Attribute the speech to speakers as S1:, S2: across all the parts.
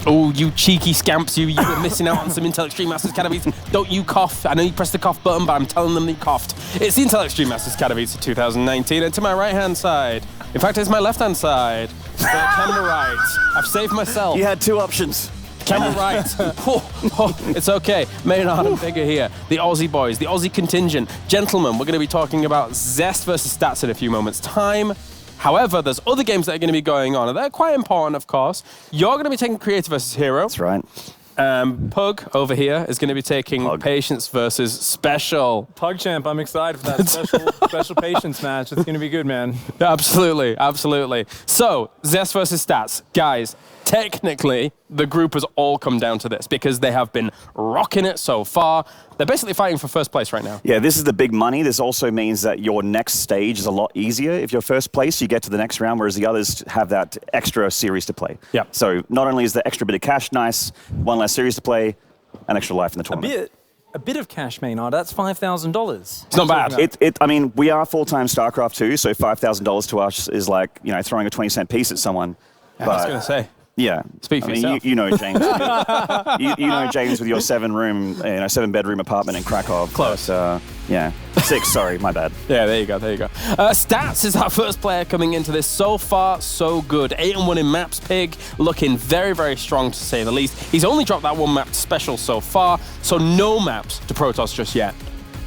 S1: Oh, you cheeky scamps, you were missing out on some Intel Extreme Masters Katowice. Don't you cough. I know you pressed the cough button, but I'm telling them you coughed. It's the Intel Extreme Masters Katowice 2019, and to my right-hand side. In fact, it's my left-hand side. So camera right. I've saved myself.
S2: You had two options.
S1: Camera right. It's okay. Maynard and Bigger here. The Aussie boys, the Aussie contingent. Gentlemen, we're going to be talking about Zest versus Stats in a few moments' time. However, there's other games that are going to be going on, and they're quite important, of course. You're going to be taking Creator versus Hero.
S2: That's right.
S1: Pug over here is going to be taking Patience versus Special.
S3: PugChamp, I'm excited for that special Patience match. It's going to be good, man.
S1: Absolutely, absolutely. So, Zest versus Stats. Guys, technically, the group has all come down to this because they have been rocking it so far. They're basically fighting for first place right now.
S2: Yeah, this is the big money. This also means that your next stage is a lot easier. If you're first place, you get to the next round, whereas the others have that extra series to play.
S1: Yeah.
S2: So not only is the extra bit of cash nice, one less series to play, an extra life in the tournament.
S3: A bit of cash, Maynard. That's $5,000.
S1: It's not bad.
S2: I mean, we are full-time StarCraft II, so $5,000 to us is like, you know, throwing a 20-cent piece at someone.
S1: I was going to say.
S2: Yeah.
S1: Speak for yourself.
S2: You know James. you know James with your 7-bedroom apartment in Krakow.
S1: Close.
S2: But, yeah. 6, sorry, my bad.
S1: Yeah, there you go, there you go. Stats is our first player coming into this. So far, so good. 8-1 in maps, Pig. Looking very, very strong, to say the least. He's only dropped that one map to Special so far, so no maps to Protoss just yet.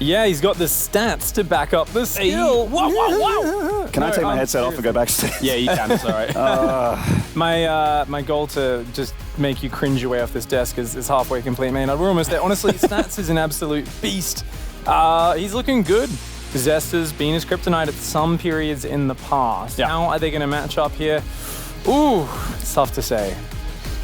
S3: Yeah, he's got the stats to back up the skill.
S1: Whoa.
S2: Can I take my headset off and go backstage?
S1: Yeah, you can, it's all right.
S3: My goal to just make you cringe away off this desk is halfway complete, man. We're almost there. Honestly, Stats is an absolute beast. He's looking good. Zest has been his kryptonite at some periods in the past.
S1: Yeah.
S3: How are they going to match up here? Ooh, it's tough to say.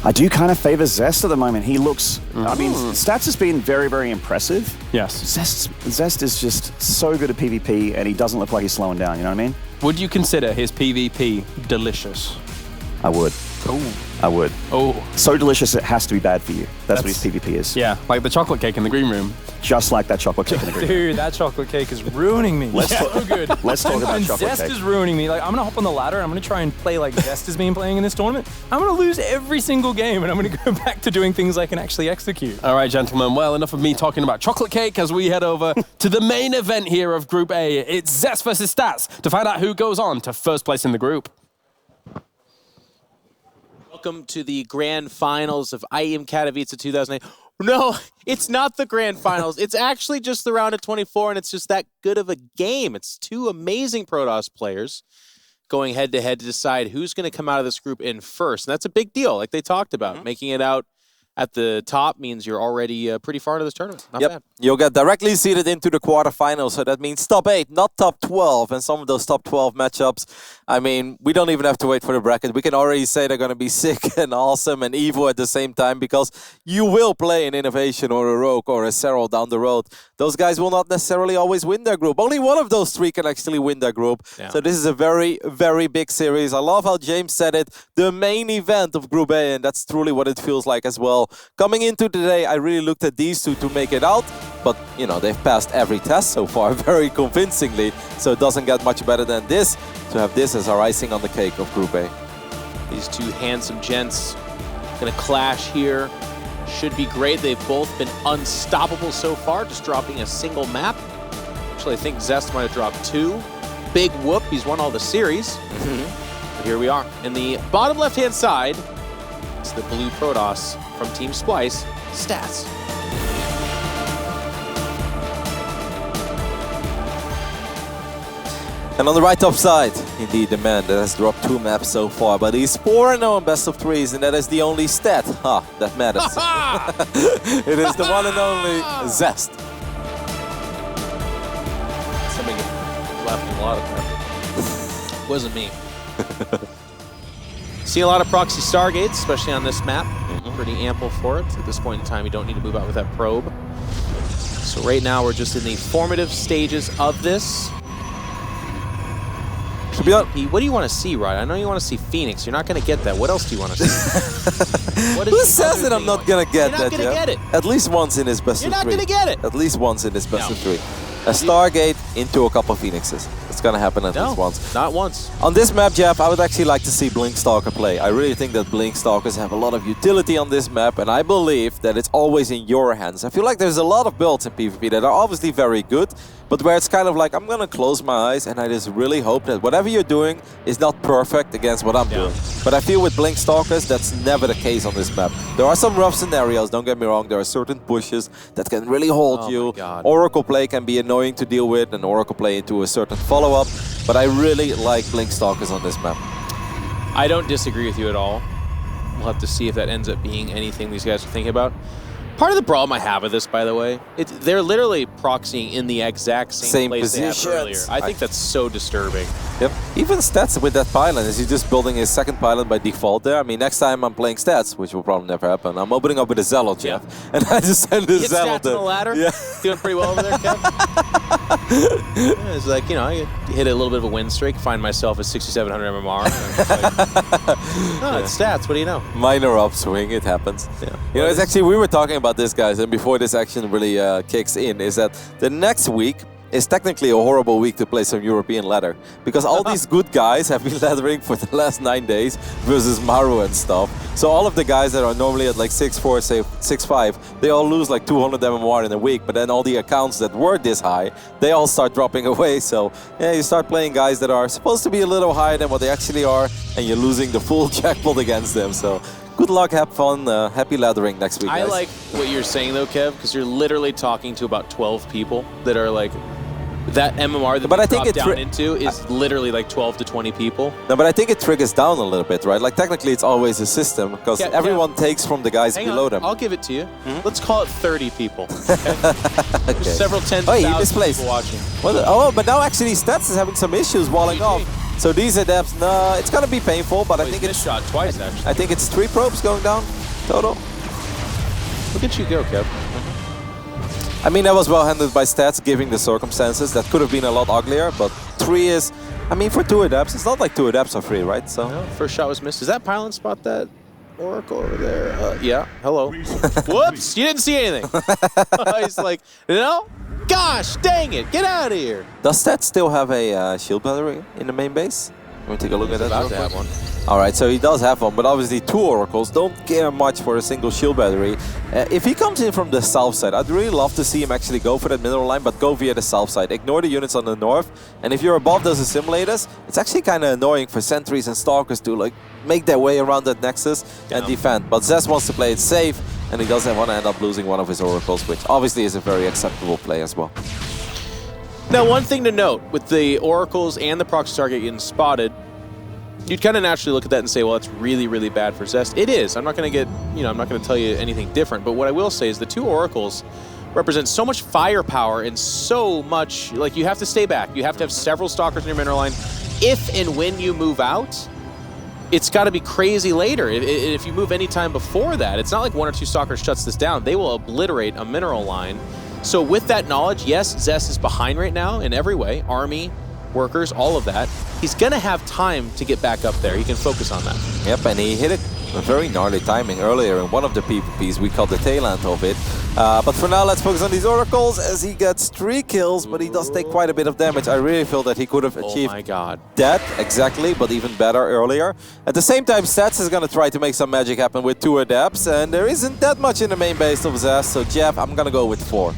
S2: I do kind of favor Zest at the moment. He looks, I mean, Stats has been very, very impressive.
S1: Yes.
S2: Zest is just so good at PvP, and he doesn't look like he's slowing down, you know what I mean?
S1: Would you consider his PvP delicious?
S2: I would.
S1: Oh.
S2: I would.
S1: Oh.
S2: So delicious it has to be bad for you. That's what his PvP is.
S1: Yeah, like the chocolate cake in the green room.
S2: Just like that chocolate cake in the green room.
S3: Dude, that chocolate cake is ruining me.
S2: So good. Let's talk about chocolate
S3: Zest
S2: cake.
S3: is ruining me. Like, I'm going to hop on the ladder, and I'm going to try and play like Zest has been playing in this tournament. I'm going to lose every single game, and I'm going to go back to doing things I can actually execute.
S1: All right, gentlemen. Well, enough of me talking about chocolate cake as we head over to the main event here of Group A. It's Zest versus Stats to find out who goes on to first place in the group.
S4: Welcome to the grand finals of IEM Katowice 2008. No, it's not the grand finals. It's actually just the round of 24, and it's just that good of a game. It's two amazing Protoss players going head-to-head to decide who's going to come out of this group in first. And that's a big deal, like they talked about. Making it out at the top means you're already pretty far into this tournament. Not bad.
S5: You'll get directly seeded into the quarterfinals, so that means top 8, not top 12. And some of those top 12 matchups, I mean, we don't even have to wait for the bracket. We can already say they're going to be sick and awesome and evil at the same time, because you will play an Innovation or a Rogue or a Serral down the road. Those guys will not necessarily always win their group. Only one of those 3 can actually win their group. Yeah. So this is a very, very big series. I love how James said it, the main event of Group A, and that's truly what it feels like as well. Coming into today, I really looked at these two to make it out, but, you know, they've passed every test so far very convincingly, so it doesn't get much better than this to have this as our icing on the cake of Group A.
S4: These two handsome gents gonna clash here. Should be great. They've both been unstoppable so far, just dropping a single map. Actually, I think Zest might have dropped 2. Big whoop, he's won all the series. But here we are. In the bottom left-hand side, it's the blue Protoss from Team Splice, Stats.
S5: And on the right top side, indeed, the man that has dropped 2 maps so far, but he's 4-0 in best of 3s, and that is the only stat. That matters. It is the one and only Zest.
S4: Somebody left a lot of that. Wasn't me. See a lot of proxy Stargates, especially on this map. Pretty ample for it. At this point in time, you don't need to move out with that probe. So right now, we're just in the formative stages of this. What do you want to see, Rod? I know you want to see Phoenix. You're not going to get that. What else do you want to see?
S5: Who says that I'm not going to get that?
S4: You're not going to get it.
S5: At least once in his best of 3.
S4: You're not going to get it.
S5: At least once in his best of 3. A Stargate into a couple of Phoenixes. it's going to happen at
S4: No,
S5: least once.
S4: not once.
S5: On this map, Jeff, I would actually like to see Blinkstalker play. I really think that Blinkstalkers have a lot of utility on this map, and I believe that it's always in your hands. I feel like there's a lot of builds in PvP that are obviously very good, but where it's kind of like, I'm gonna close my eyes and I just really hope that whatever you're doing is not perfect against what I'm doing. But I feel with Blinkstalkers, that's never the case on this map. There are some rough scenarios, don't get me wrong, there are certain pushes that can really hold you. Oracle play can be annoying to deal with, and Oracle play into a certain follow-up, but I really like Blinkstalkers on this map.
S4: I don't disagree with you at all. We'll have to see if that ends up being anything these guys are thinking about. Part of the problem I have with this, by the way, they're literally proxying in the exact same place they have earlier. I think that's so disturbing.
S5: Yep. Even Stats with that pylon, is he just building his second pylon by default there? I mean, next time I'm playing Stats, which will probably never happen, I'm opening up with a Zealot, Jeff, and I just send the Zealot
S4: Stats on the ladder? Yeah. Doing pretty well over there, Kev? Yeah, it's like, you know, I hit a little bit of a win streak, find myself at 6,700 MMR. And it's Stats, what do you know?
S5: Minor upswing, it happens. Yeah. You know, it's actually, we were talking about this, guys, and before this action really kicks in, is that the next week is technically a horrible week to play some European ladder, because all these good guys have been laddering for the last 9 days versus Maru and stuff. So all of the guys that are normally at like 6-4, say 6-5, they all lose like 200 MMR in a week, but then all the accounts that were this high, they all start dropping away. So yeah, you start playing guys that are supposed to be a little higher than what they actually are, and you're losing the full jackpot against them. So good luck, have fun, happy laddering next week, guys.
S4: I like what you're saying though, Kev, because you're literally talking to about 12 people that are like, that MMR that we drop down into is literally like 12 to 20 people.
S5: No, but I think it triggers down a little bit, right? Like technically it's always a system, because everyone takes from the guys below them.
S4: I'll give it to you. Let's call it 30 people. Okay? There's several tens of thousands of people watching.
S5: Oh, but now actually Stats is having some issues walling off. So these adepts, no, it's gonna be painful, but I think it's
S4: shot twice actually.
S5: I think it's 3 probes going down total.
S4: Look at you go, Kev.
S5: I mean, that was well handled by Stats, given the circumstances. That could have been a lot uglier, but 3 is, I mean, for 2 adepts, it's not like 2 adepts are free, right? So
S4: no, first shot was missed. Does that pylon spot that Oracle over there? Yeah, hello. Whoops, you didn't see anything. He's like, no, gosh, dang it, get out of here.
S5: Does Stats still have a shield battery in the main base? Let me take a look at that.
S4: About to have one.
S5: Alright, so he does have one, but obviously 2 Oracles don't care much for a single shield battery. If he comes in from the south side, I'd really love to see him actually go for that mineral line, but go via the south side. Ignore the units on the north, and if you're above those assimilators, it's actually kind of annoying for sentries and stalkers to like make their way around that nexus and defend. But Zest wants to play it safe, and he doesn't want to end up losing one of his Oracles, which obviously is a very acceptable play as well.
S4: Now, one thing to note, with the Oracles and the proxy target getting spotted, you'd kind of naturally look at that and say, well, that's really, really bad for Zest. It is. I'm not going to get, you know, I'm not going to tell you anything different. But what I will say is the 2 Oracles represent so much firepower and so much, like, you have to stay back. You have to have several stalkers in your mineral line. If and when you move out, it's got to be crazy later. If you move any time before that, it's not like 1 or 2 stalkers shuts this down. They will obliterate a mineral line. So with that knowledge, yes, Zest is behind right now in every way. Army, workers, all of that. He's going to have time to get back up there. He can focus on that.
S5: Yep, and he hit it a very gnarly timing earlier in one of the PvPs. We called the tail end of it. But for now, let's focus on these Oracles as he gets 3 kills, but he does take quite a bit of damage. I really feel that he could have achieved that, exactly, but even better earlier. At the same time, Stats is going to try to make some magic happen with 2 adepts, and there isn't that much in the main base of Zest, so Jeff, I'm going to go with 4.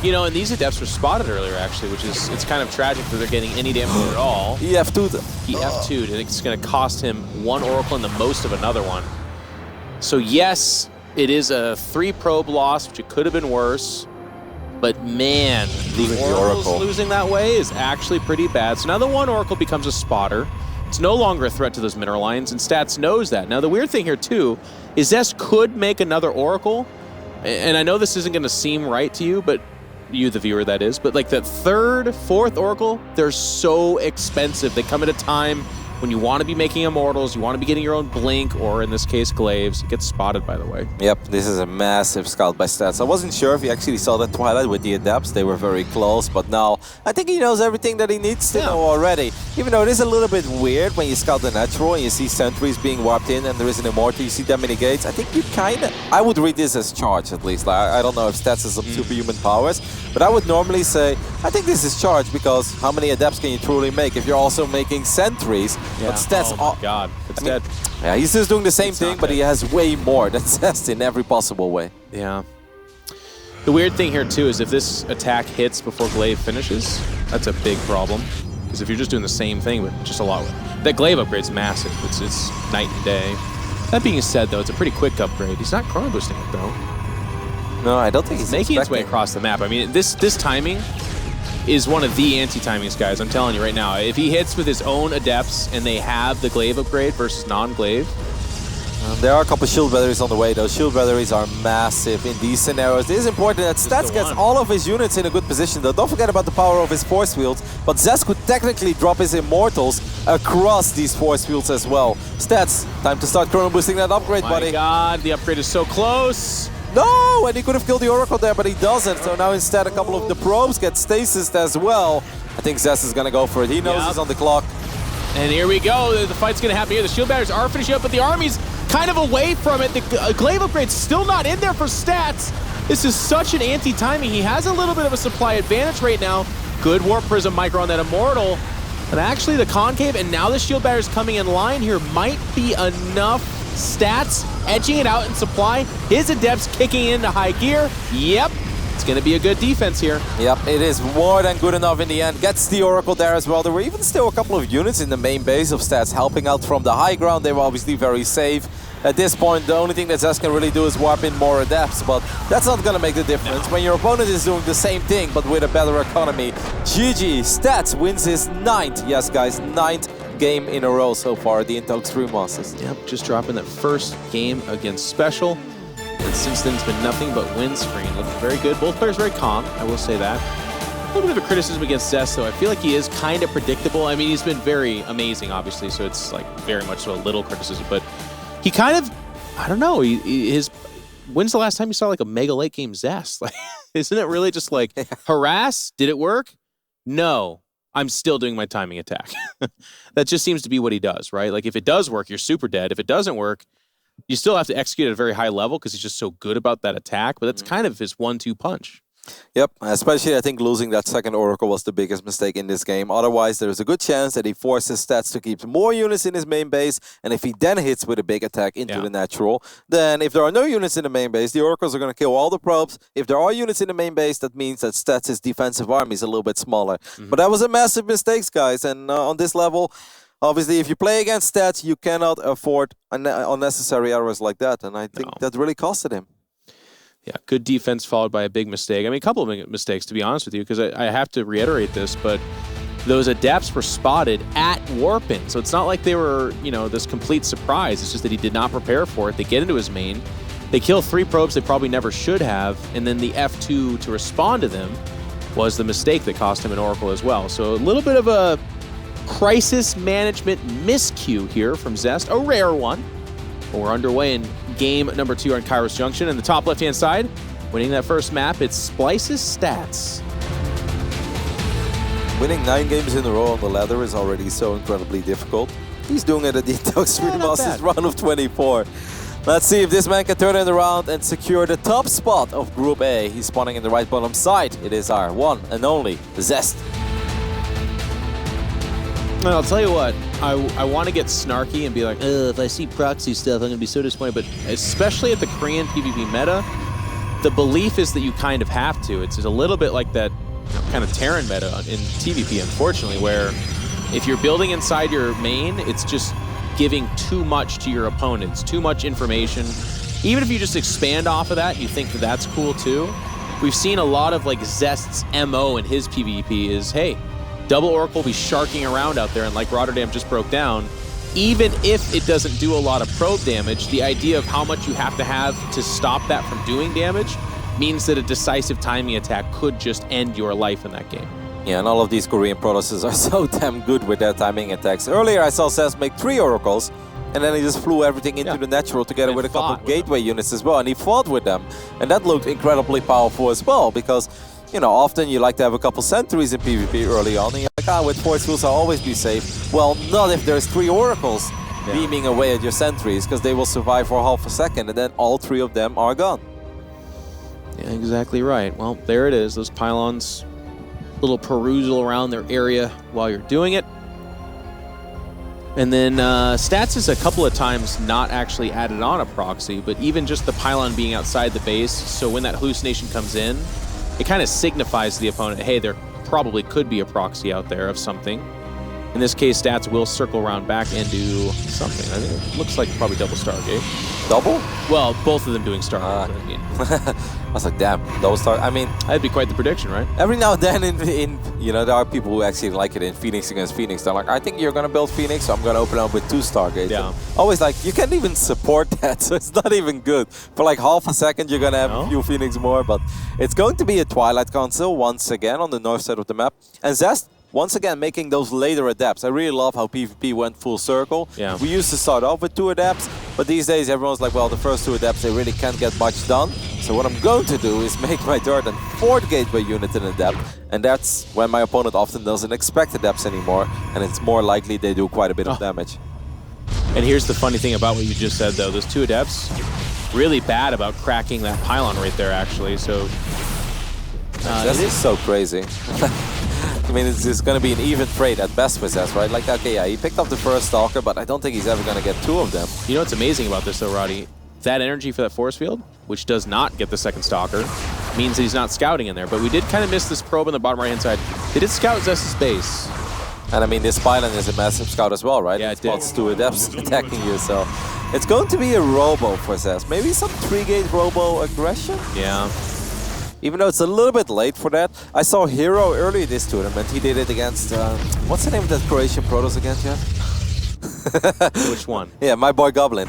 S4: You know, and these adepts were spotted earlier, actually, which is, it's kind of tragic that they're getting any damage at all.
S5: He F2'd them.
S4: He F2'd, and it's going to cost him 1 Oracle and the most of another one. So yes, it is a 3 probe loss, which it could have been worse. But man, the Oracles losing that way is actually pretty bad. So now the 1 Oracle becomes a spotter. It's no longer a threat to those mineral lines, and Stats knows that. Now the weird thing here too is Zest could make another Oracle, and I know this isn't going to seem right to you, but you, the viewer, that is, but like that 3rd, 4th Oracle, they're so expensive. They come at a time when you want to be making immortals, you want to be getting your own blink, or in this case, glaives. It gets spotted, by the way.
S5: Yep, this is a massive scout by Stats. I wasn't sure if he actually saw the Twilight with the adepts. They were very close, but now I think he knows everything that he needs to know already. Even though it is a little bit weird when you scout the natural and you see sentries being warped in and there is an immortal, you see that many gates. I think you I would read this as charge at least. Like, I don't know if Stats has some superhuman powers, but I would normally say, I think this is charge because how many adepts can you truly make if you're also making sentries?
S4: Yeah.
S5: But Stats,
S4: oh my god, it's dead.
S5: Yeah, he's just doing the same thing, but he has way more than Zest in every possible way.
S4: Yeah. The weird thing here too is if this attack hits before glaive finishes, that's a big problem. Because if you're just doing the same thing, but just a lot, that glaive upgrade's massive. It's night and day. That being said, though, it's a pretty quick upgrade. He's not chrono boosting it though.
S5: No, I don't think he's
S4: making its way across the map. I mean, this timing is one of the anti-timings, guys. I'm telling you right now. If he hits with his own adepts and they have the glaive upgrade versus non-glaive.
S5: There are a couple shield batteries on the way, though. Shield batteries are massive in these scenarios. It is important that Stats gets all of his units in a good position, though. Don't forget about the power of his force fields, but Zest could technically drop his immortals across these force fields as well. Stats, time to start chrono boosting that upgrade, buddy.
S4: My god, the upgrade is so close.
S5: No, and he could have killed the Oracle there, but he doesn't. So now instead a couple of the probes get stasis as well. I think Zest is going to go for it. He knows he's on the clock.
S4: And here we go. The fight's going to happen here. The shield batteries are finishing up, but the army's kind of away from it. The glaive upgrade's still not in there for Stats. This is such an anti-timing. He has a little bit of a supply advantage right now. Good Warp Prism micro on that Immortal. But actually the Concave and now the shield batteries coming in line here might be enough. Stats edging it out in supply. His adepts kicking into high gear. Yep. It's going to be a good defense here.
S5: Yep, it is more than good enough in the end. Gets the Oracle there as well. There were even still a couple of units in the main base of Stats helping out from the high ground. They were obviously very safe. At this point, the only thing that Zest can really do is warp in more adepts, but that's not going to make the difference. When your opponent is doing the same thing, but with a better economy. GG, Stats wins his 9th, yes guys, 9th game in a row so far, the Intel Extreme Masters.
S4: Yep, just dropping that first game against Special. And since then, it's been nothing but win screen. Looking very good. Both players very calm, I will say that. A little bit of a criticism against Zest, though. I feel like he is kind of predictable. I mean, he's been very amazing, obviously, so it's like very much so a little criticism. But he kind of, I don't know, when's the last time you saw like a mega late game Zest? Like, isn't it really just like, harass? Did it work? No. I'm still doing my timing attack. That just seems to be what he does, right? Like, if it does work, you're super dead. If it doesn't work, you still have to execute at a very high level because he's just so good about that attack, but that's kind of his 1-2 punch.
S5: Yep, especially I think losing that second Oracle was the biggest mistake in this game. Otherwise, there's a good chance that he forces Stats to keep more units in his main base, and if he then hits with a big attack into the natural, then if there are no units in the main base, the Oracles are going to kill all the probes. If there are units in the main base, that means that Stats' defensive army is a little bit smaller. But that was a massive mistake, guys, and on this level, obviously, if you play against Stats, you cannot afford unnecessary errors like that, and I think that really costed him.
S4: Yeah, good defense followed by a big mistake. I mean, a couple of mistakes, to be honest with you, because I have to reiterate this, but those adepts were spotted at Warpin, so it's not like they were, you know, this complete surprise. It's just that he did not prepare for it. They get into his main. They kill 3 probes they probably never should have, and then the F2 to respond to them was the mistake that cost him an Oracle as well. So a little bit of a crisis management miscue here from Zest, a rare one. But we're underway in game number 2 on Kairos Junction. And the top left-hand side, winning that first map, it's Splice's Stats.
S5: Winning 9 games in a row on the ladder is already so incredibly difficult. He's doing it at the Intel Extreme Masters round of 24. Let's see if this man can turn it around and secure the top spot of Group A. He's spawning in the right bottom side. It is our one and only Zest.
S4: I'll tell you what, I want to get snarky and be like, if I see proxy stuff, I'm going to be so disappointed. But especially at the Korean PvP meta, the belief is that you kind of have to. It's a little bit like that kind of Terran meta in TvP, unfortunately, where if you're building inside your main, it's just giving too much to your opponents, too much information. Even if you just expand off of that, you think that that's cool too. We've seen a lot of like Zest's MO in his PvP is, hey, Double Oracle will be sharking around out there, and like Rotterdam just broke down, even if it doesn't do a lot of probe damage, the idea of how much you have to stop that from doing damage means that a decisive timing attack could just end your life in that game.
S5: Yeah, and all of these Korean Protosses are so damn good with their timing attacks. Earlier I saw Zest make 3 Oracles, and then he just flew everything into the natural together
S1: And
S5: with a couple
S1: fought
S5: of
S1: with
S5: gateway units as well, and he fought with them. And that looked incredibly powerful as well, because, you know, often you like to have a couple sentries in PvP early on, and you're like, ah, with Force Fields I'll always be safe. Well, not if there's 3 Oracles beaming away at your sentries, because they will survive for half a second, and then all 3 of them are gone.
S4: Yeah, exactly right. Well, there it is. Those pylons, little perusal around their area while you're doing it. And then stats is a couple of times not actually added on a proxy, but even just the pylon being outside the base, so when that hallucination comes in, it kind of signifies to the opponent, hey, there probably could be a proxy out there of something. In this case, stats will circle around back and do something. I think it looks like probably double Stargate.
S5: Double?
S4: Well, both of them doing Stargate. I mean,
S5: I was like, damn, double Star. I mean,
S4: that'd be quite the prediction, right?
S5: every now and then, in you know, there are people who actually like it in Phoenix against Phoenix. They're like, I think you're going to build Phoenix, so I'm going to open up with 2 Stargates.
S4: Yeah.
S5: And always like, you can't even support that, so it's not even good. For like half a second, you're going to have a few Phoenix more, but it's going to be a Twilight Council once again on the north side of the map. And Zest, once again, making those later adepts. I really love how PvP went full circle.
S4: Yeah.
S5: We used to start off with 2 adepts, but these days everyone's like, well, the first 2 adepts, they really can't get much done. So what I'm going to do is make my 3rd and 4th gateway unit an adept, and that's when my opponent often doesn't expect adepts anymore, and it's more likely they do quite a bit of damage.
S4: And here's the funny thing about what you just said, though. Those 2 adepts, really bad about cracking that pylon right there, actually. So
S5: This is so crazy. I mean, it's going to be an even trade at best with Zest, right? Like, okay, yeah, he picked up the first Stalker, but I don't think he's ever going to get 2 of them.
S4: you know what's amazing about this, though, Roddy? That energy for that force field, which does not get the 2nd Stalker, means that he's not scouting in there. But we did kind of miss this probe on the bottom right-hand side. They did scout Zest's base.
S5: And I mean, this pylon is a massive scout as well, right?
S4: Yeah, it did.
S5: spots 2 adepts attacking you, so it's going to be a robo for Zest. Maybe some 3-gate robo aggression?
S4: Yeah.
S5: Even though it's a little bit late for that. I saw Hero early this tournament. He did it against, what's the name of that Croatian Protoss again, Jeff?
S4: Which one?
S5: Yeah, my boy Goblin.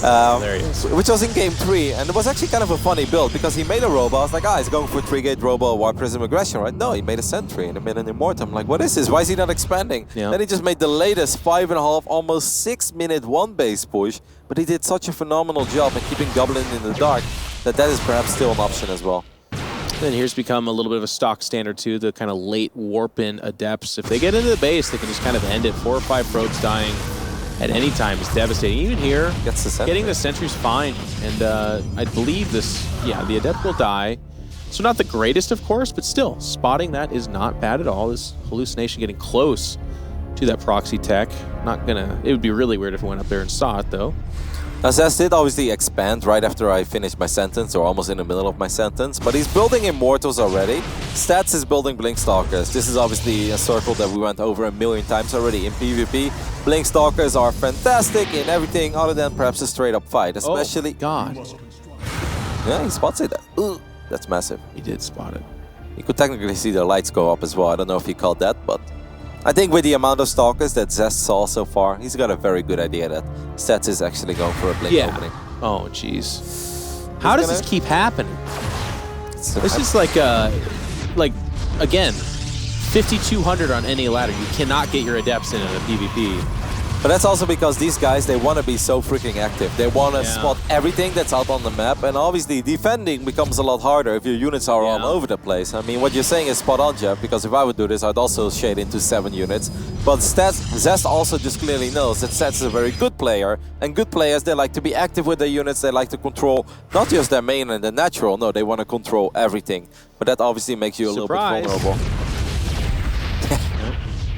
S4: There he is.
S5: Which was in game 3, and it was actually kind of a funny build because he made a robo. I was like, ah, he's going for 3-gate robo, War Prism aggression, right? No, he made a sentry and made an immortal. I'm like, what is this? Why is he not expanding?
S4: Yeah.
S5: Then he just made the latest 5.5, almost 6-minute 1-base push, but he did such a phenomenal job in keeping Goblin in the dark that is perhaps still an option as well.
S4: Then here's become a little bit of a stock standard too, the kind of late warp-in adepts. If they get into the base, they can just kind of end it. 4 or 5 probes dying at any time is devastating. Even here,
S5: Gets the sentry.
S4: getting the sentry's fine. And I believe this, yeah, the adept will die. So not the greatest, of course, but still, spotting that is not bad at all. This hallucination getting close to that proxy tech. Not gonna, it would be really weird if it went up there and saw it though.
S5: Now Zest did obviously expand right after I finished my sentence, or almost in the middle of my sentence, but he's building Immortals already. Stats is building Blink Stalkers. This is obviously a circle that we went over 1,000,000 times already in PvP. Blink Stalkers are fantastic in everything other than perhaps a straight up fight, especially...
S4: Oh, God.
S5: Yeah, he spots it. Ugh, that's massive.
S4: He did spot it.
S5: You could technically see the lights go up as well. I don't know if he caught that, but... I think with the amount of Stalkers that Zest saw so far, he's got a very good idea that Stats is actually going for a Blink opening.
S4: Oh, jeez. How does this keep happening? This is like, again, 5,200 on any ladder. You cannot get your adepts in a PvP.
S5: But that's also because these guys, they want to be so freaking active. They want to spot everything that's out on the map, and obviously defending becomes a lot harder if your units are all over the place. I mean, what you're saying is spot on, Jeff, because if I would do this, I'd also shade into 7 units. But Zest also just clearly knows that Zest is a very good player, and good players, they like to be active with their units, they like to control not just their main and the natural, no, they want to control everything. But that obviously makes you a little bit vulnerable.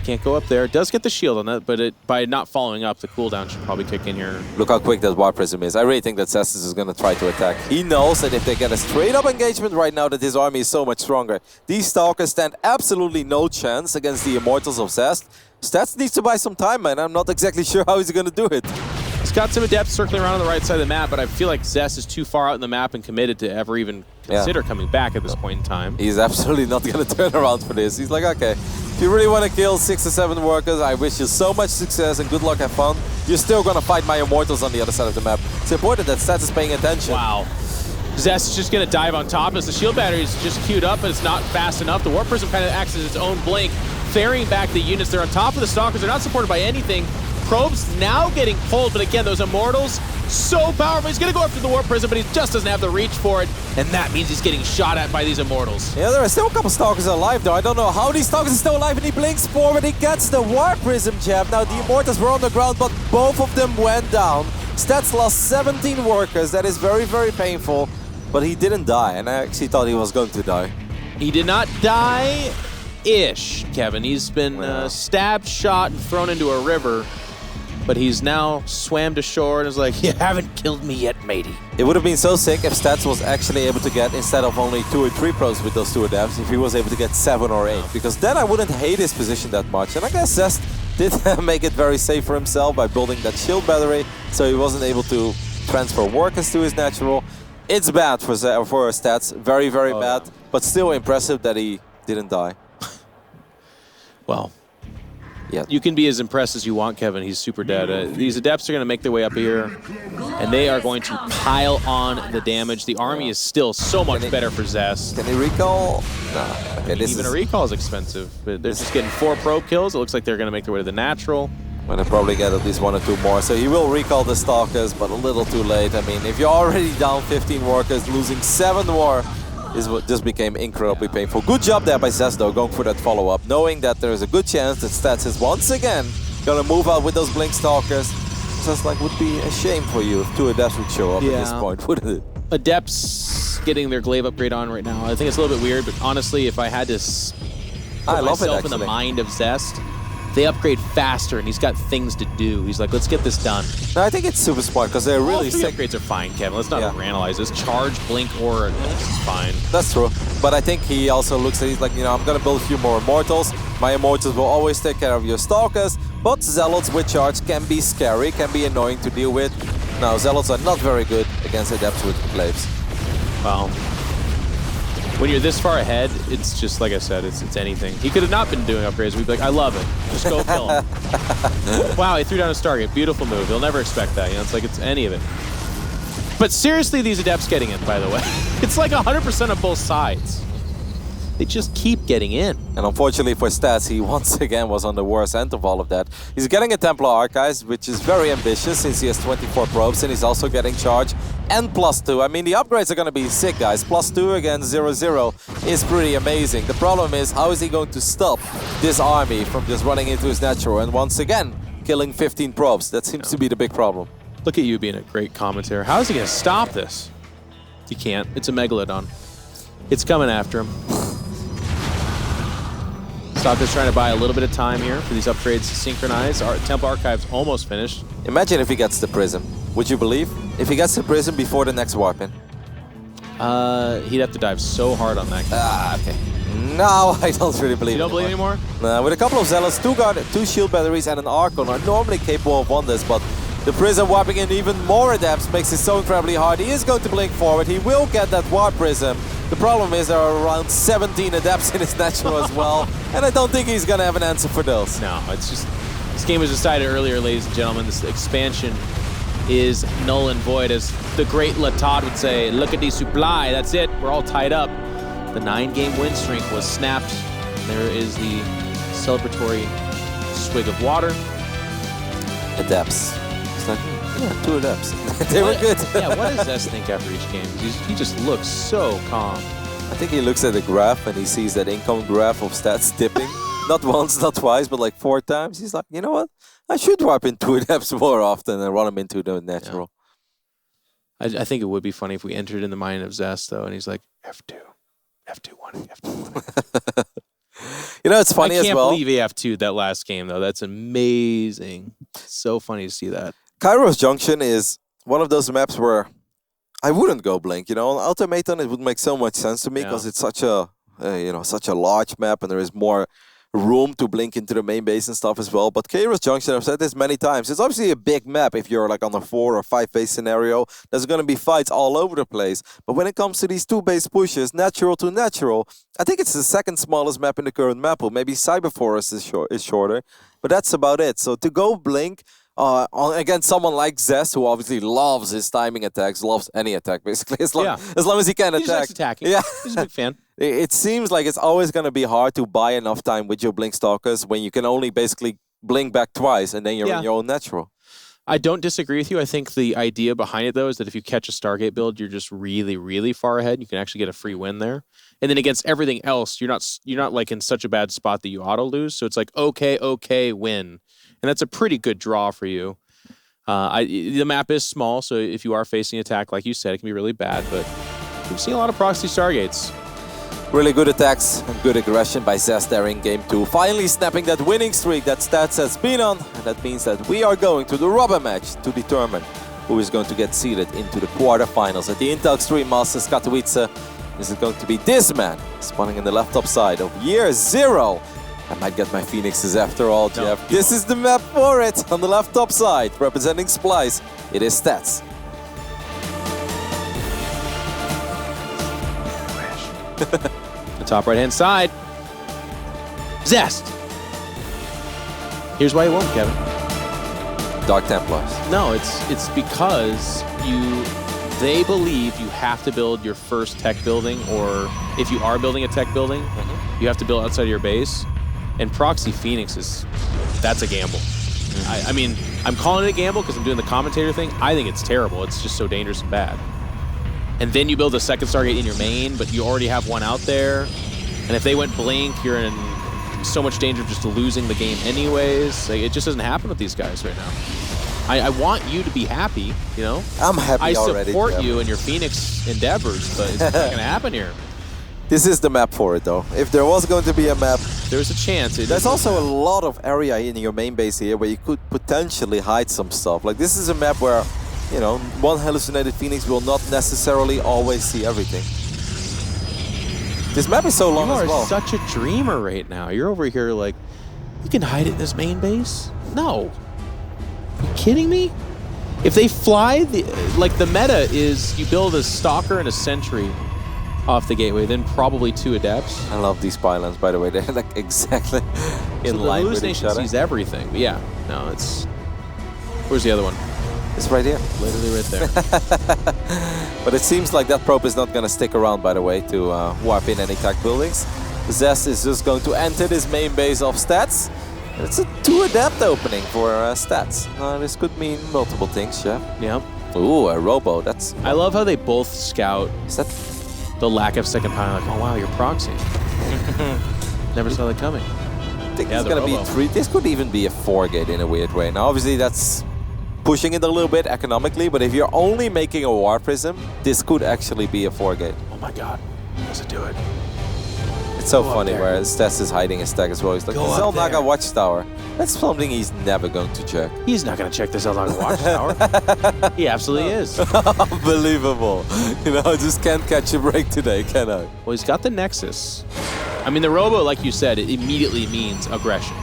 S4: Can't go up there. It does get the shield on that, but by not following up, the cooldown should probably kick in here.
S5: Look how quick that War Prism is. I really think that Zest is going to try to attack. He knows that if they get a straight-up engagement right now, that his army is so much stronger. These Stalkers stand absolutely no chance against the Immortals of Zest. Stats needs to buy some time, man. I'm not exactly sure how he's going to do it.
S4: He's got some adepts circling around on the right side of the map, but I feel like Zest is too far out in the map and committed to ever even consider coming back at this point in time.
S5: He's absolutely not going to turn around for this. He's like, okay, if you really want to kill 6 or 7 workers, I wish you so much success and good luck, have fun. You're still going to fight my Immortals on the other side of the map. It's important that Stats is paying attention.
S4: Wow. Zest is just going to dive on top as the shield battery is just queued up, but it's not fast enough. The Warp Prism kind of acts as its own blink, ferrying back the units. They're on top of the Stalkers. They're not supported by anything. Probes now getting pulled, but again, those Immortals, so powerful. He's going to go after the Warp Prism, but he just doesn't have the reach for it, and that means he's getting shot at by these Immortals.
S5: Yeah, there are still a couple Stalkers alive, though. I don't know how these Stalkers are still alive, and he blinks forward. He gets the Warp Prism jab. Now, the Immortals were on the ground, but both of them went down. Stats lost 17 workers. That is very, very painful, but he didn't die, and I actually thought he was going to die.
S4: He did not die-ish, Kevin. He's been stabbed, shot, and thrown into a river. But he's now swam to shore and is like, you haven't killed me yet, matey.
S5: It would have been so sick if Stats was actually able to get, instead of only 2 or 3 pros with those 2 adapts, if he was able to get 7 or 8. Because then I wouldn't hate his position that much. And I guess Zest did make it very safe for himself by building that shield battery, so he wasn't able to transfer workers to his natural. It's bad for Stats, very, very bad,
S4: yeah.
S5: but still impressive that he didn't die.
S4: Well,
S5: yeah.
S4: you can be as impressed as you want, Kevin. He's super dead. These Adepts are going to make their way up here, and they are going to pile on the damage. The army is still so much better for Zest.
S5: Can he recall? No. Okay,
S4: Even a recall is expensive, but they're just getting 4 probe kills. It looks like they're going to make their way to the natural.
S5: Gonna probably get at least 1 or 2 more. So he will recall the Stalkers, but a little too late. I mean, if you're already down 15 workers, losing 7 more is what just became incredibly painful. Good job there by Zest, though, going for that follow-up, knowing that there's a good chance that Stats is once again gonna move out with those Blink Stalkers. Just like would be a shame for you if 2 Adepts would show up at this point, wouldn't it?
S4: Adepts getting their glaive upgrade on right now. I think it's a little bit weird, but honestly, if I had to put myself in the mind of Zest, they upgrade faster, and he's got things to do. He's like, let's get this done.
S5: No, I think it's super smart because they're really sick.
S4: Upgrades are fine, Kevin. Let's not overanalyze this. Charge, blink, aura, this is fine.
S5: That's true. But I think he also looks at it, he's like, you know, I'm going to build a few more Immortals. My Immortals will always take care of your Stalkers, but Zealots with charge can be scary, can be annoying to deal with. Now, Zealots are not very good against Adepts with Glaives.
S4: Well, when you're this far ahead, it's just, like I said, it's anything. He could have not been doing upgrades. We'd be like, I love it. Just go kill him. Wow, he threw down a Stargate. Beautiful move. He'll never expect that. You know, it's like it's any of it. But seriously, these Adepts getting in, by the way. It's like 100% on both sides. They just keep getting in.
S5: And unfortunately for Stats, he once again was on the worst end of all of that. He's getting a Templar Archives, which is very ambitious since he has 24 probes, and he's also getting charge and +2. I mean, the upgrades are going to be sick, guys. +2 against 0-0 is pretty amazing. The problem is, how is he going to stop this army from just running into his natural and once again killing 15 probes? That seems to be the big problem.
S4: Look at you being a great commentator. How is he going to stop this? He can't. It's a Megalodon. It's coming after him. Stalker's trying to buy a little bit of time here for these upgrades to synchronize. Our Temple Archive's almost finished.
S5: Imagine if he gets the Prism. Would you believe? If he gets the Prism before the next warp in.
S4: He'd have to dive so hard on that.
S5: Okay. No, I don't really believe
S4: You don't believe anymore?
S5: Nah, with a couple of Zealots, 2 shield batteries and an Archon are normally capable of wonders, but the Prism warping in even more Adepts makes it so incredibly hard. He is going to blink forward. He will get that Warp Prism. The problem is there are around 17 Adepts in his natural as well, and I don't think he's going to have an answer for those.
S4: No, it's just, this game was decided earlier, ladies and gentlemen. This expansion is null and void. As the great Latad would say, look at the supply, that's it, we're all tied up. The 9-game win streak was snapped. There is the celebratory swig of water.
S5: Adepts. It's like, yeah, 2 Adepts. They were good.
S4: Yeah, what does Zest think after each game? He just looks so calm.
S5: I think he looks at the graph and he sees that income graph of Stats dipping. Not once, not twice, but like 4 times. He's like, you know what? I should warp into Adepts more often and run him into the natural.
S4: Yeah. I think it would be funny if we entered in the mind of Zest, though, and he's like, F2, F2-1, F2-1.
S5: You know, it's funny as well.
S4: I can't believe AF2 that last game, though. That's amazing. It's so funny to see that.
S5: Kairos Junction is one of those maps where I wouldn't go Blink. You know, on Ultimatum it would make so much sense to me because it's such a such a large map and there is more room to blink into the main base and stuff as well. But Kairos Junction, I've said this many times, it's obviously a big map. If you're like on a 4 or 5 base scenario, there's going to be fights all over the place. But when it comes to these 2 base pushes, natural to natural, I think it's the second smallest map in the current map pool. Maybe Cyberforest is shorter, but that's about it. So to go Blink against someone like Zest, who obviously loves his timing attacks, loves any attack basically, as long as he can
S4: He just
S5: attack.
S4: likes attacking.
S5: Yeah.
S4: He's a big fan.
S5: It seems like it's always going to be hard to buy enough time with your Blink Stalkers when you can only basically blink back twice and then you're in your own natural.
S4: I don't disagree with you. I think the idea behind it, though, is that if you catch a Stargate build, you're just really, really far ahead. You can actually get a free win there. And then against everything else, you're not like in such a bad spot that you auto lose. So it's like, okay, win. And that's a pretty good draw for you. The map is small, so if you are facing attack, like you said, it can be really bad. But we've seen a lot of proxy Stargates.
S5: Really good attacks and good aggression by Zest there in Game 2. Finally snapping that winning streak that Stats has been on. And that means that we are going to the rubber match to determine who is going to get seeded into the quarterfinals at the Intel Extreme Masters Katowice. Is it going to be this man, spawning in the left top side of year 0? I might get my Phoenixes after all, Jeff. This is the map for it. On the left top side, representing Splice, it is Stats.
S4: The top right-hand side. Zest. Here's why you won't, Kevin.
S5: Dark Templars.
S4: No, it's because they believe you have to build your first tech building, or if you are building a tech building, you have to build outside of your base. And Proxy Phoenix that's a gamble. I mean, I'm calling it a gamble because I'm doing the commentator thing. I think it's terrible. It's just so dangerous and bad. And then you build a second Stargate in your main, but you already have one out there. And if they went blink, you're in so much danger of just losing the game anyways. Like, it just doesn't happen with these guys right now. I want you to be happy, you know?
S5: I'm happy already.
S4: I support you and your Phoenix endeavors, but it's not going to happen here.
S5: This is the map for it, though. If there was going to be a map...
S4: There's a chance.
S5: There's also a lot of area in your main base here where you could potentially hide some stuff. Like, this is a map where, you know, one hallucinated Phoenix will not necessarily always see everything. This map is so long as well.
S4: You are such a dreamer right now. You're over here like, you can hide it in this main base? No. Are you kidding me? If they fly, the meta is you build a Stalker and a Sentry off the gateway, then probably 2 Adepts.
S5: I love these pylons, by the way. They're like exactly in line with each other.
S4: Sees everything. But yeah, no, it's... Where's the other one?
S5: It's right here.
S4: Literally right there.
S5: But it seems like that probe is not going to stick around, by the way, to warp in any tech buildings. Zest is just going to enter this main base of Stats. And it's a 2 Adept opening for Stats. This could mean multiple things, Chef.
S4: Yeah.
S5: Ooh, a Robo. That's...
S4: I love how they both scout
S5: Is that...
S4: the lack of second pylon. Like, oh wow, you're proxying. Never saw that coming.
S5: I think it's going to be 3. This could even be a 4-gate in a weird way. Now, obviously, that's pushing it a little bit economically, but if you're only making a War Prism, this could actually be a 4-gate.
S4: Oh my god. Does it do it?
S5: It's so funny where Stas is hiding his stack as well. He's like, the Zelnaga Watchtower. That's something he's never going to check.
S4: He's not going to check the Zelnaga Watchtower. He absolutely is.
S5: Unbelievable. You know, I just can't catch a break today, can I?
S4: Well, he's got the Nexus. I mean, the Robo, like you said, it immediately means aggression.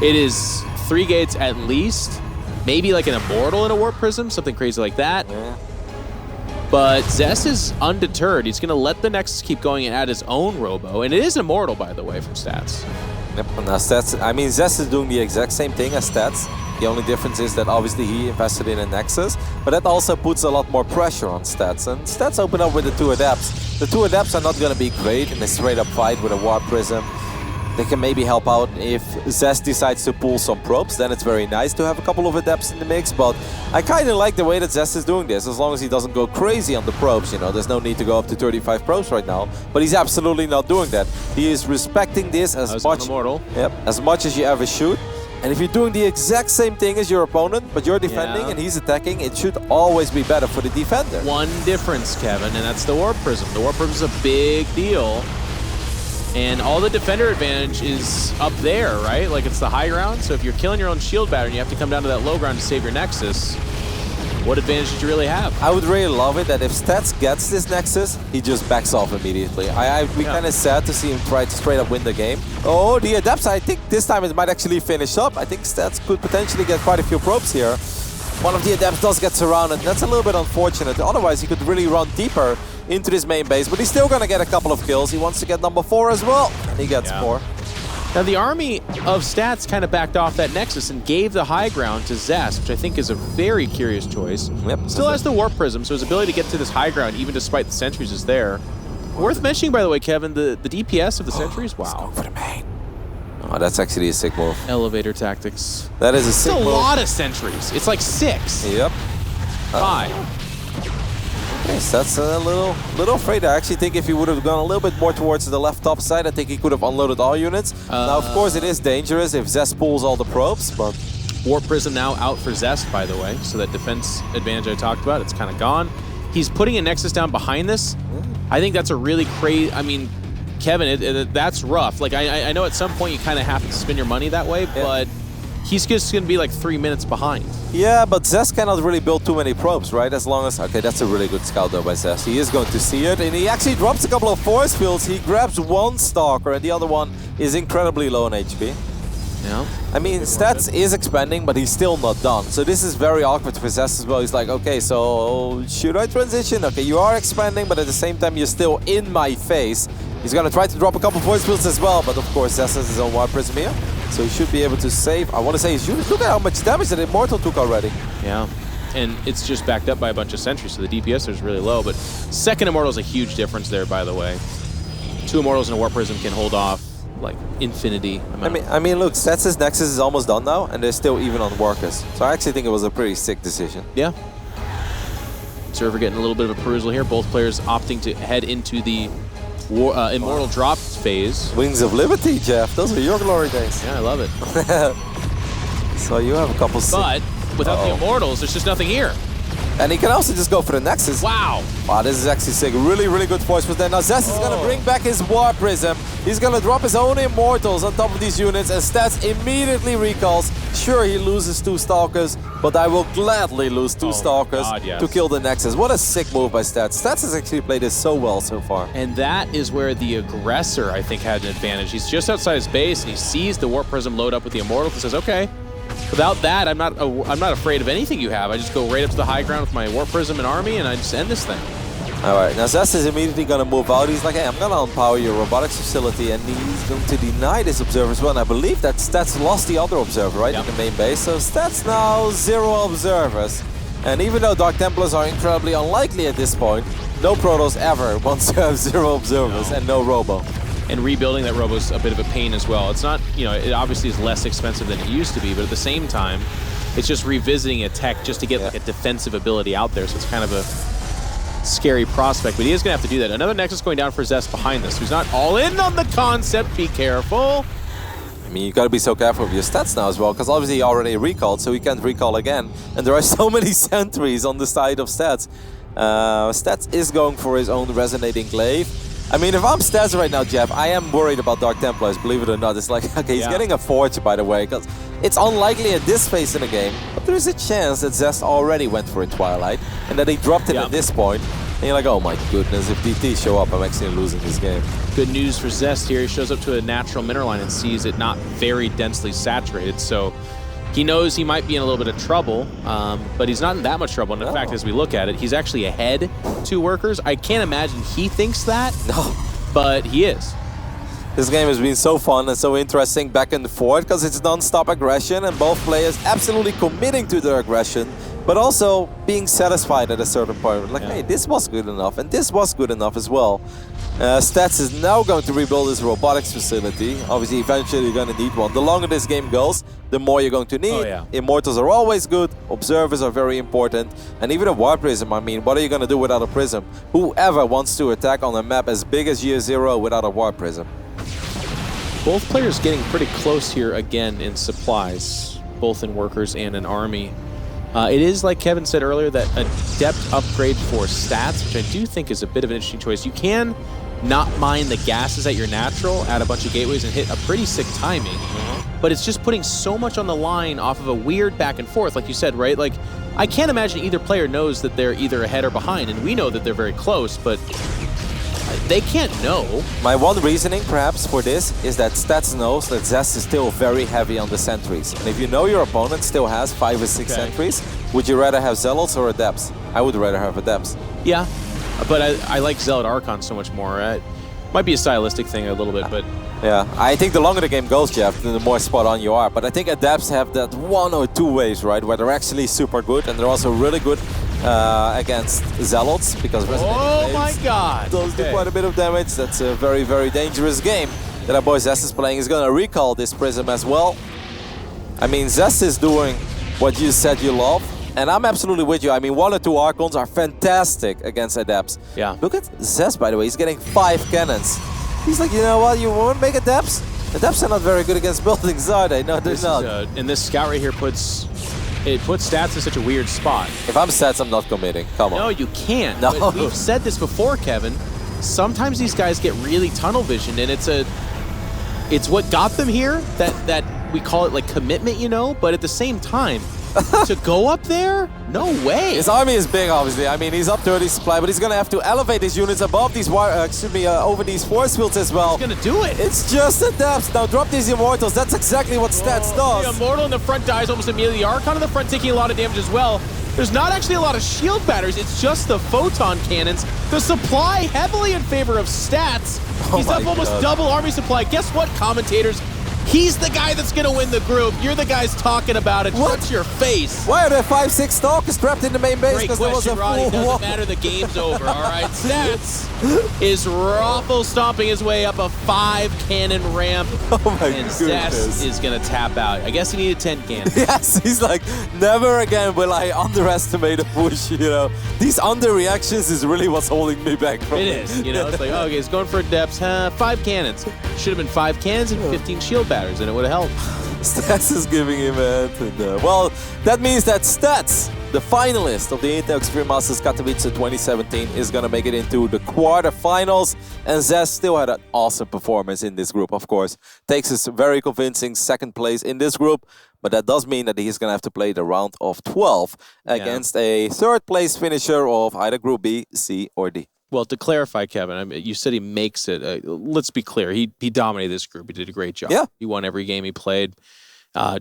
S4: It is 3 gates at least. Maybe like an Immortal in a Warp Prism, something crazy like that.
S5: Yeah.
S4: But Zest is undeterred. He's going to let the Nexus keep going and add his own Robo. And it is Immortal, by the way, from Stats.
S5: Yep, and Stats, I mean, Zest is doing the exact same thing as Stats. The only difference is that obviously he invested in a Nexus, but that also puts a lot more pressure on Stats. And Stats open up with the 2 Adepts. The 2 Adepts are not going to be great in a straight-up fight with a Warp Prism. They can maybe help out if Zest decides to pull some probes, then it's very nice to have a couple of Adepts in the mix, but I kind of like the way that Zest is doing this, as long as he doesn't go crazy on the probes, you know, there's no need to go up to 35 probes right now, but he's absolutely not doing that. He is respecting this as much as you ever should, and if you're doing the exact same thing as your opponent, but you're defending and he's attacking, it should always be better for the defender.
S4: One difference, Kevin, and that's the Warp Prism. The Warp Prism is a big deal. And all the defender advantage is up there, right? Like, it's the high ground. So if you're killing your own shield batter and you have to come down to that low ground to save your Nexus, what advantage did you really have?
S5: I would really love it that if Stats gets this Nexus, he just backs off immediately. I'd be kind of sad to see him try to straight up win the game. Oh, the Adepts, I think this time it might actually finish up. I think Stats could potentially get quite a few probes here. One of the Adepts does get surrounded. That's a little bit unfortunate. Otherwise, he could really run deeper into this main base, but he's still going to get a couple of kills. He wants to get number 4 as well, and he gets 4.
S4: Now, the army of Stats kind of backed off that Nexus and gave the high ground to Zest, which I think is a very curious choice.
S5: Yep.
S4: Still has the Warp Prism, so his ability to get to this high ground, even despite the sentries, is there. Worth mentioning, by the way, Kevin, the DPS of the sentries, wow.
S5: For the main. Oh, that's actually a sick move.
S4: Elevator tactics.
S5: That is a sick
S4: It's a
S5: move.
S4: lot of sentries. It's like 6.
S5: Yep.
S4: 5.
S5: Okay, so that's a little afraid. I actually think if he would have gone a little bit more towards the left top side, I think he could have unloaded all units. Now, of course, it is dangerous if Zest pulls all the probes, but...
S4: Warp Prism now out for Zest, by the way. So that defense advantage I talked about, it's kind of gone. He's putting a Nexus down behind this. I think that's a really crazy... I mean, Kevin, that's rough. Like, I know at some point you kind of have to spend your money that way, but he's just going to be like 3 minutes behind.
S5: Yeah, but Zest cannot really build too many probes, right? As long as... Okay, that's a really good scout, though, by Zest. He is going to see it, and he actually drops a couple of force fields. He grabs one Stalker, and the other one is incredibly low on HP.
S4: Yeah.
S5: I mean, Stats is expanding, but he's still not done. So this is very awkward for Zest as well. He's like, okay, so should I transition? Okay, you are expanding, but at the same time, you're still in my face. He's going to try to drop a couple force fields as well, but of course, Zest has his own Warp Prism here. So he should be able to save. I want to say his units. Look at how much damage that Immortal took already.
S4: Yeah. And it's just backed up by a bunch of sentries, so the DPS is really low. But second Immortal is a huge difference there, by the way. 2 Immortals and a Warp Prism can hold off like infinity.
S5: I mean, look, Stats' Nexus is almost done now, and they're still even on workers. So I actually think it was a pretty sick decision.
S4: Yeah. Server getting a little bit of a perusal here. Both players opting to head into the Immortal drop phase.
S5: Wings of Liberty, Jeff. Those are your glory days.
S4: Yeah, I love it.
S5: So you have a couple sick...
S4: But without the Immortals, there's just nothing here.
S5: And he can also just go for the Nexus.
S4: Wow.
S5: Wow, this is actually sick. Really, really good force. But then now Zest is going to bring back his Warp Prism. He's going to drop his own Immortals on top of these units, and Stats immediately recalls. Sure, he loses 2 Stalkers, but I will gladly lose 2 Stalkers to kill the Nexus. What a sick move by Stats. Stats has actually played this so well so far.
S4: And that is where the aggressor, I think, had an advantage. He's just outside his base, and he sees the Warp Prism load up with the Immortal and says, okay, without that, I'm not afraid of anything you have. I just go right up to the high ground with my Warp Prism and army, and I just end this thing.
S5: All right, now Zest is immediately going to move out. He's like, hey, I'm going to unpower your robotics facility, and he's going to deny this observer as well. And I believe that Stats lost the other observer, right, in the main base. So Stats now 0 observers. And even though Dark Templars are incredibly unlikely at this point, no Protoss ever wants to have 0 observers and no Robo.
S4: And rebuilding that Robo is a bit of a pain as well. It's not, you know, it obviously is less expensive than it used to be, but at the same time, it's just revisiting a tech just to get like a defensive ability out there. So it's kind of a scary prospect, but he is going to have to do that. Another Nexus going down for Zest behind this, who's not all in on the concept. Be careful.
S5: I mean, you got to be so careful with your Stats now as well, because obviously he already recalled, so he can't recall again. And there are so many sentries on the side of Stats. Stats is going for his own Resonating Glaive. I mean, if I'm Stats right now, Jeff, I am worried about Dark Templars, believe it or not. It's like, okay, he's getting a Forge, by the way, because it's unlikely at this phase in the game, but there is a chance that Zest already went for a Twilight, and that he dropped it at this point. And you're like, oh my goodness, if DT show up, I'm actually losing this game.
S4: Good news for Zest here. He shows up to a natural mineral line and sees it not very densely saturated, so he knows he might be in a little bit of trouble, but he's not in that much trouble. And in fact, as we look at it, he's actually ahead 2 workers. I can't imagine he thinks that, but he is.
S5: This game has been so fun and so interesting back and forth because it's non-stop aggression and both players absolutely committing to their aggression, but also being satisfied at a certain point. Like, hey, this was good enough, and this was good enough as well. Stats is now going to rebuild his robotics facility. Obviously, eventually you're going to need one. The longer this game goes, the more you're going to need. Immortals are always good, observers are very important, and even a Warp Prism, I mean, what are you going to do without a Prism? Whoever wants to attack on a map as big as Year Zero without a Warp Prism?
S4: Both players getting pretty close here again in supplies, both in workers and in army. It is, like Kevin said earlier, that a depth upgrade for Stats, which I do think is a bit of an interesting choice. You can not mine the gases at your natural, add a bunch of gateways, and hit a pretty sick timing. But it's just putting so much on the line off of a weird back and forth, like you said, right? Like, I can't imagine either player knows that they're either ahead or behind, and we know that they're very close, but they can't know.
S5: My one reasoning, perhaps, for this is that Stats knows that Zest is still very heavy on the sentries. And if you know your opponent still has 5 or 6 sentries, would you rather have Zealots or Adepts? I would rather have Adepts.
S4: Yeah, but I like Zealot Archon so much more. Might be a stylistic thing a little bit, but
S5: Yeah, I think the longer the game goes, Jeff, the more spot on you are. But I think adepts have that 1 or 2 ways, right, where they're actually super good, and they're also really good against Zealots, because
S4: oh my god!
S5: Those do quite a bit of damage. That's a very, very dangerous game that our boy Zest is playing. He's gonna recall this Prism as well. I mean, Zest is doing what you said you love, and I'm absolutely with you. I mean, 1 or 2 Archons are fantastic against Adepts.
S4: Yeah.
S5: Look at Zest, by the way. He's getting 5 cannons. He's like, you know what? You won't make Adepts? Adepts are not very good against buildings, are they? No, they're not.
S4: And this scout right here puts Stats in such a weird spot.
S5: If I'm Stats, I'm not committing. Come on.
S4: No, you can't.
S5: No.
S4: But we've said this before, Kevin. Sometimes these guys get really tunnel visioned, and it's what got them here. That we call it like commitment, you know. But at the same time, to go up there, no way.
S5: His army is big, obviously. I mean, he's up 30 supply, but he's gonna have to elevate his units above these over these force fields as well.
S4: He's gonna do it.
S5: It's just Adepts. Now drop these Immortals. That's exactly what Stats does.
S4: The Immortal in the front dies almost immediately. Archon in the front taking a lot of damage as well. There's not actually a lot of shield batteries. It's just the photon cannons. The supply heavily in favor of Stats. He's up almost double army supply. Guess what, commentators? He's the guy that's going to win the group. You're the guys talking about it. What's your face?
S5: Why are there 5-6 Stalkers trapped in the main base?
S4: Great question, Roddy. Doesn't matter. The game's over. All right. Stats is raffle stomping his way up a 5-cannon ramp.
S5: Oh my
S4: and
S5: goodness.
S4: Zest is going to tap out. I guess he needed 10 cannons.
S5: Yes, he's like, never again will I underestimate a push, you know. These underreactions is really what's holding me back from
S4: it. It is. You know, it's like, oh, okay, he's going for depths. 5 cannons. Should have been 5 cannons and 15 shield batteries, and it would have helped.
S5: Stats is giving him a hand. And, well, that means that Stats, the finalist of the Intel Extreme Masters Katowice 2017, is going to make it into the quarterfinals. And Zest still had an awesome performance in this group, of course. Takes us very convincing 2nd place in this group. But that does mean that he's going to have to play the round of 12 against a 3rd place finisher of either Group B, C, or D.
S4: Well, to clarify, Kevin, I mean, you said he makes it. Let's be clear. He dominated this group. He did a great job.
S5: Yeah.
S4: He won every game he played.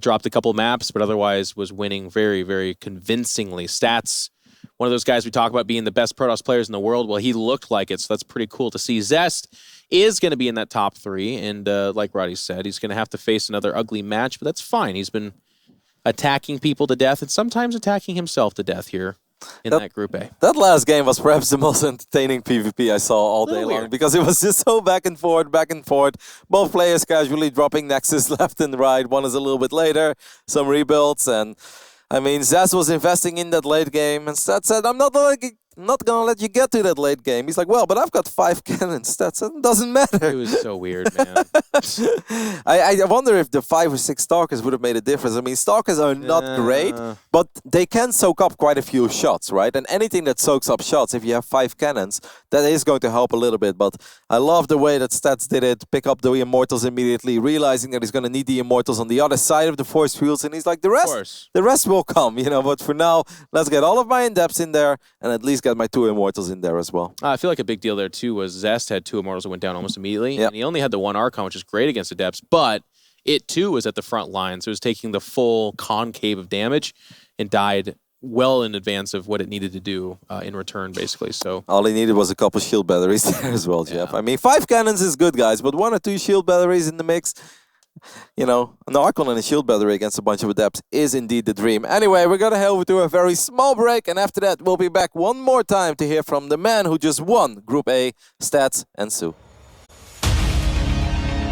S4: Dropped a couple maps, but otherwise was winning very, very convincingly. Stats, one of those guys we talk about being the best Protoss players in the world. Well, he looked like it, so that's pretty cool to see. Zest is going to be in that top 3, and like Roddy said, he's going to have to face another ugly match, but that's fine. He's been attacking people to death and sometimes attacking himself to death here in that Group A.
S5: That last game was perhaps the most entertaining PvP I saw all day long, because it was just so back and forth. Both players casually dropping Nexus left and right. One is a little bit later, some rebuilds, and I mean, Zest was investing in that late game, and Stats said, I'm not gonna let you get to that late game. He's like, well, but I've got 5 cannons. That doesn't matter.
S4: It was so weird, man.
S5: I wonder if the 5 or 6 Stalkers would have made a difference. I mean, Stalkers are not great, but they can soak up quite a few shots, right? And anything that soaks up shots, if you have 5 cannons, that is going to help a little bit. But I love the way that Stats did it, pick up the Immortals immediately, realizing that he's going to need the Immortals on the other side of the force fields, and he's like, the rest will come, you know. But for now, let's get all of my in-depths in there, and at least got my 2 Immortals in there as well.
S4: I feel like a big deal there, too, was Zest had 2 Immortals that went down almost immediately, and he only had the 1 Archon, which is great against Adepts, but it, too, was at the front line, so it was taking the full concave of damage and died well in advance of what it needed to do in return, basically. So
S5: all he needed was a couple shield batteries there as well, Jeff. I mean, 5 cannons is good, guys, but 1 or 2 shield batteries in the mix, you know, an Archon and a shield battery against a bunch of Adepts is indeed the dream. Anyway, we're going to head over to a very small break, and after that, we'll be back one more time to hear from the man who just won Group A, Stats and Sue.